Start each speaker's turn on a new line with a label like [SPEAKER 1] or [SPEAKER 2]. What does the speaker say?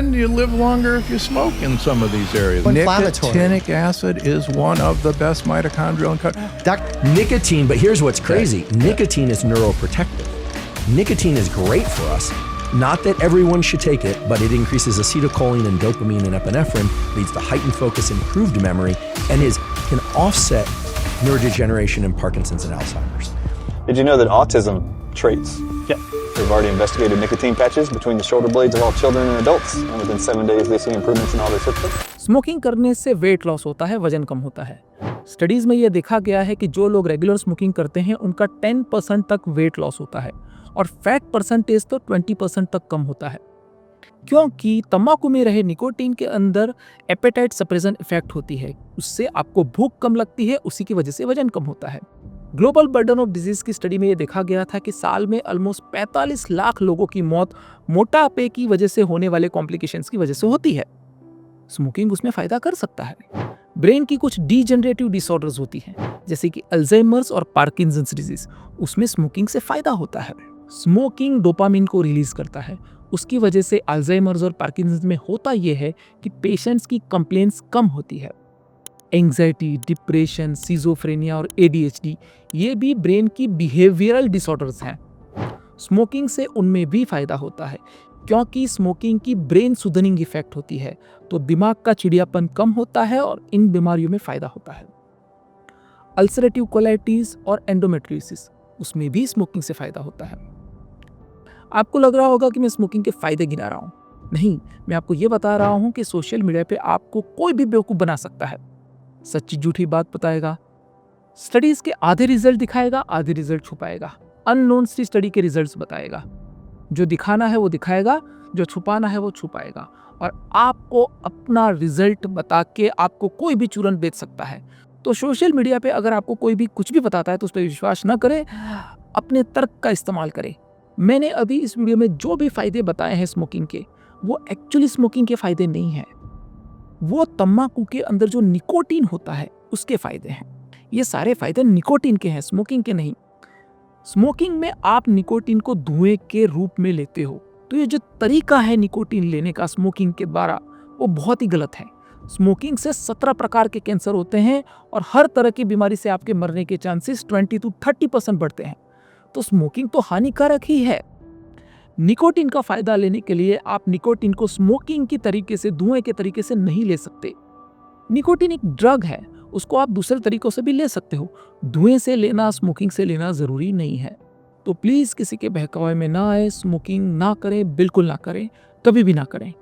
[SPEAKER 1] and you live longer if you smoke in some of these areas.
[SPEAKER 2] Inflammatory.
[SPEAKER 1] Nicotinic acid is one of the best mitochondrial
[SPEAKER 3] Nicotine, but here's what's crazy. Nicotine is neuroprotective. Nicotine is great for us. Not that everyone should take it, but it increases acetylcholine and dopamine and epinephrine, leads to heightened focus, improved memory, and can offset neurodegeneration in Parkinson's and Alzheimer's.
[SPEAKER 4] Did you know that autism traits?
[SPEAKER 5] Yeah.
[SPEAKER 4] They've already investigated nicotine patches between the shoulder blades of all children and adults, and within 7 days they see improvements in all their symptoms.
[SPEAKER 5] Smoking करने से weight loss होता है, वजन कम होता है। Studies में यह देखा गया है कि जो लोग रेगुलर स्मोकिंग करते हैं उनका 10% तक वेट लॉस होता है और फैट परसेंटेज तो 20% तक कम होता है, क्योंकि तंबाकू में रहे निकोटीन के अंदर एपेटाइट सप्रेशन इफेक्ट होती है। उससे आपको भूख कम लगती है, उसी की वजह से वजन कम होता है। ग्लोबल बर्डन ऑफ डिजीज की स्टडी में यह देखा गया था कि साल में ऑलमोस्ट 45 लाख लोगों की मौत मोटापे की वजह से होने वाले कॉम्प्लिकेशंस की वजह से होती है। स्मोकिंग उसमें फायदा कर सकता है। ब्रेन की कुछ डीजनरेटिव डिसऑर्डर्स होती हैं, जैसे कि अल्जाइमर्स और पार्किंसंस डिजीज, उसमें स्मोकिंग से फायदा होता है। स्मोकिंग डोपामिन को रिलीज करता है, उसकी वजह से अल्जाइमर्स और पार्किंसंस में होता यह है कि पेशेंट्स की कंप्लेंट्स कम होती है। एंग्जाइटी, डिप्रेशन, सिजोफ्रेनिया और एडीएचडी ये भी ब्रेन की बिहेवियरल डिसऑर्डर्स हैं। स्मोकिंग से उनमें भी फायदा होता है, क्योंकि स्मोकिंग की ब्रेन सुदनिंग इफेक्ट होती है, तो दिमाग का चिड़ियापन कम होता है और इन बीमारियों में फायदा होता है। अल्सरेटिव कोलाइटिस और एंडोमेट्रियोसिस, उसमें भी स्मोकिंग से फायदा होता है। आपको लग रहा होगा कि मैं स्मोकिंग के फायदे गिना रहा हूं। नहीं, मैं आपको यह बता रहा हूं कि सोशल मीडिया पे आपको कोई भी बेवकूफ बना सकता है, सच्ची झूठी बात बताएगा, स्टडीज के आधे रिजल्ट दिखाएगा, आधे रिजल्ट छुपाएगा, अननोन सी स्टडी के रिजल्ट्स बताएगा। जो दिखाना है वो दिखाएगा, जो छुपाना है वो छुपाएगा, और आपको अपना रिजल्ट बता के आपको कोई भी चूरन बेच सकता है। तो सोशल मीडिया पे अगर आपको कोई भी कुछ भी बताता है तो उस पर विश्वास न करें, अपने तर्क का इस्तेमाल करें। मैंने अभी इस वीडियो में जो भी फायदे बताए हैं स्मोकिंग के, वो एक्चुअली स्मोकिंग के फायदे नहीं हैं, वो तंबाकू के अंदर जो निकोटीन होता है उसके फायदे हैं। ये सारे फायदे निकोटीन के हैं, स्मोकिंग के नहीं। स्मोकिंग में आप निकोटीन को धुएं के रूप में लेते हो, तो ये जो तरीका है निकोटीन लेने का स्मोकिंग के द्वारा, वो बहुत ही गलत है। स्मोकिंग से 17 प्रकार के कैंसर होते हैं और हर तरह की बीमारी से आपके मरने के चांसेस 20 to 30% बढ़ते हैं। तो स्मोकिंग तो हानिकारक ही है। निकोटीन का फायदा लेने के लिए आप निकोटीन को स्मोकिंग की तरीके से, धुएं के तरीके से नहीं ले सकते। निकोटीन एक ड्रग है, उसको आप दूसरे तरीकों से भी ले सकते हो। धुएं से लेना, स्मोकिंग से लेना जरूरी नहीं है। तो प्लीज किसी के बहकावे में ना आए, स्मोकिंग ना करें, बिल्कुल ना करें, कभी भी ना करें।